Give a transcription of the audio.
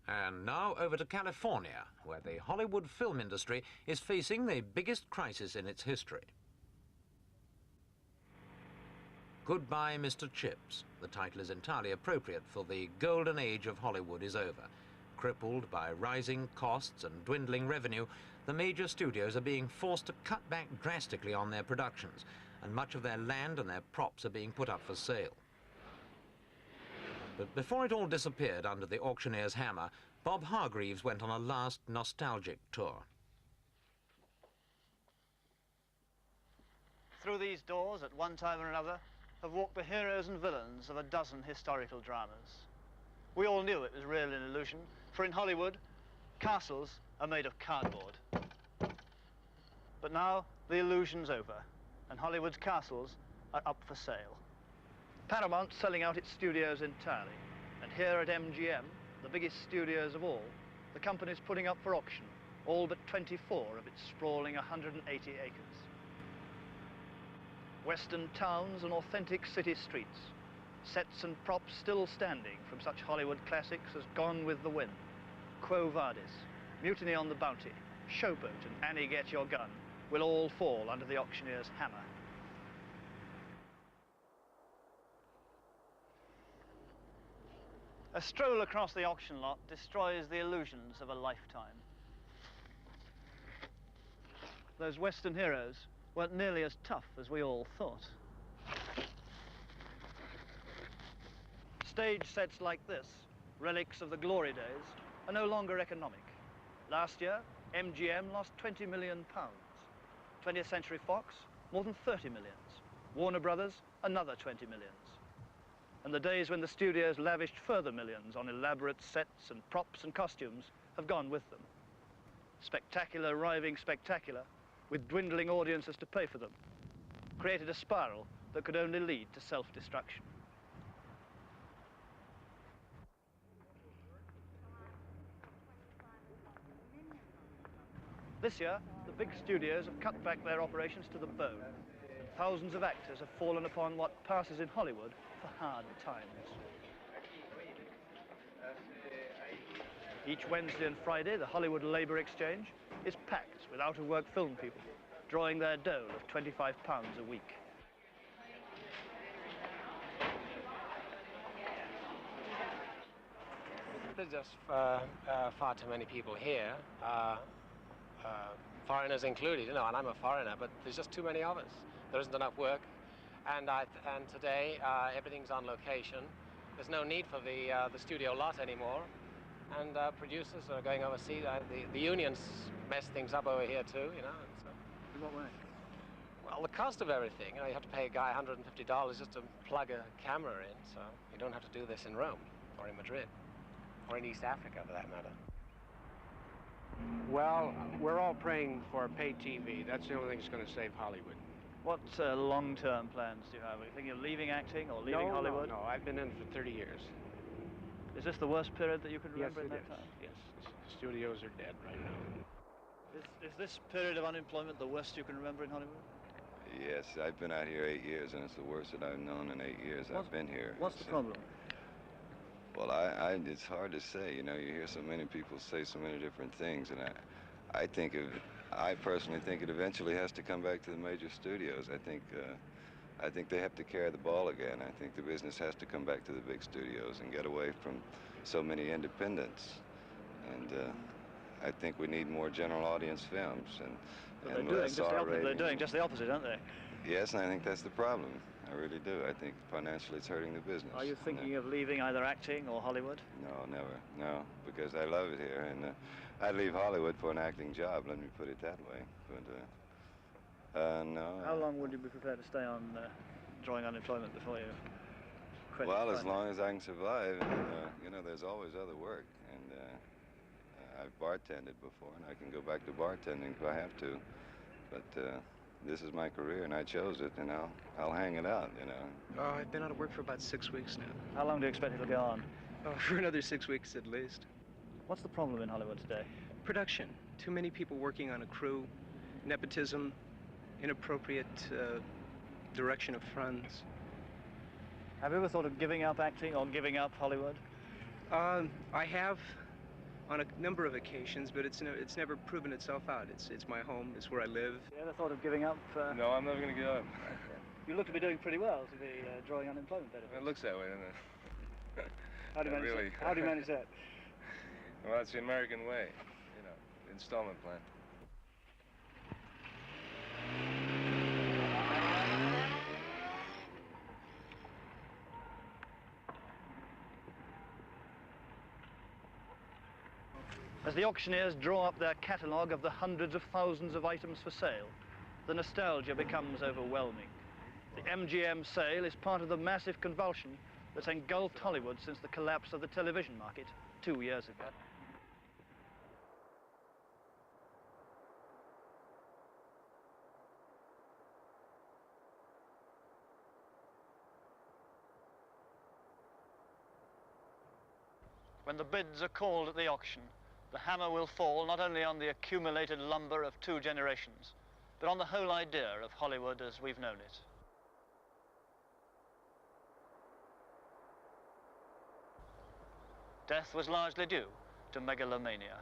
And now over to California, where the Hollywood film industry is facing the biggest crisis in its history. Goodbye, Mr. Chips. The title is entirely appropriate, for the golden age of Hollywood is over. Crippled by rising costs and dwindling revenue, the major studios are being forced to cut back drastically on their productions, and much of their land and their props are being put up for sale. But before it all disappeared under the auctioneer's hammer, Bob Hargreaves went on a last nostalgic tour. Through these doors, at one time or another, have walked the heroes and villains of a dozen historical dramas. We all knew it was really an illusion, for in Hollywood, castles are made of cardboard. But now, the illusion's over, and Hollywood's castles are up for sale. Paramount's selling out its studios entirely, and here at MGM, the biggest studios of all, the company's putting up for auction all but 24 of its sprawling 180 acres. Western towns and authentic city streets, sets and props still standing from such Hollywood classics as Gone with the Wind, Quo Vadis, Mutiny on the Bounty, Showboat and Annie Get Your Gun will all fall under the auctioneer's hammer. A stroll across the auction lot destroys the illusions of a lifetime. Those Western heroes weren't nearly as tough as we all thought. Stage sets like this, relics of the glory days, are no longer economic. Last year, MGM lost £20 million. 20th Century Fox, more than 30 millions. Warner Brothers, another 20 millions. And the days when the studios lavished further millions on elaborate sets and props and costumes have gone with them. Spectacular arriving spectacular, with dwindling audiences to pay for them, created a spiral that could only lead to self-destruction. This year, the big studios have cut back their operations to the bone. Thousands of actors have fallen upon what passes in Hollywood for hard times. Each Wednesday and Friday, the Hollywood Labor Exchange is packed with out-of-work film people, drawing their dole of £25 a week. There's just far too many people here, foreigners included, you know, and I'm a foreigner, but there's just too many of us. There isn't enough work, and today everything's on location. There's no need for the studio lot anymore, and producers are going overseas. The unions mess things up over here too, you know. So. In what way? Well, the cost of everything. You know, you have to pay a guy $150 just to plug a camera in, so you don't have to do this in Rome or in Madrid or in East Africa, for that matter. Well, we're all praying for pay TV. That's the only thing that's going to save Hollywood. What long-term plans do you have? Are you thinking of leaving acting or leaving Hollywood? No, I've been in for 30 years. Is this the worst period that you can remember in Yes, that time? Yes, the studios are dead right now. Is this period of unemployment the worst you can remember in Hollywood? Yes, I've been out here 8 years, and it's the worst that I've known in 8 years I've been here. What's the problem? Well, it's hard to say. You know, you hear so many people say so many different things, and I personally think it eventually has to come back to the major studios. I think they have to carry the ball again. I think the business has to come back to the big studios and get away from so many independents. And I think we need more general audience films and less R ratings. They're doing just the opposite, aren't they? Yes, and I think that's the problem. I really do. I think financially it's hurting the business. Are you thinking of leaving either acting or Hollywood? No, never. No, because I love it here, and I'd leave Hollywood for an acting job. Let me put it that way. But no. How long would you be prepared to stay on drawing unemployment before you quit? Well, as long as I can survive. And, you know, there's always other work, and I've bartended before, and I can go back to bartending if I have to. But this is my career, and I chose it, and I'll hang it out, you know. Oh, I've been out of work for about 6 weeks now. How long do you expect it'll go on? Oh, for another 6 weeks at least. What's the problem in Hollywood today? Production. Too many people working on a crew, nepotism, inappropriate direction of funds. Have you ever thought of giving up acting or giving up Hollywood? I have, on a number of occasions, but it's never proven itself out. It's my home. It's where I live. You ever thought of giving up? No, I'm never going to give up. You look to be doing pretty well to be drawing unemployment benefits. It looks that way, doesn't it? How do you manage really. that? How do you manage that? Well, it's the American way, you know, installment plan. As the auctioneers draw up their catalogue of the hundreds of thousands of items for sale, the nostalgia becomes overwhelming. The MGM sale is part of the massive convulsion that's engulfed Hollywood since the collapse of the television market 2 years ago. When the bids are called at the auction, the hammer will fall not only on the accumulated lumber of 2 generations, but on the whole idea of Hollywood as we've known it. Death was largely due to megalomania.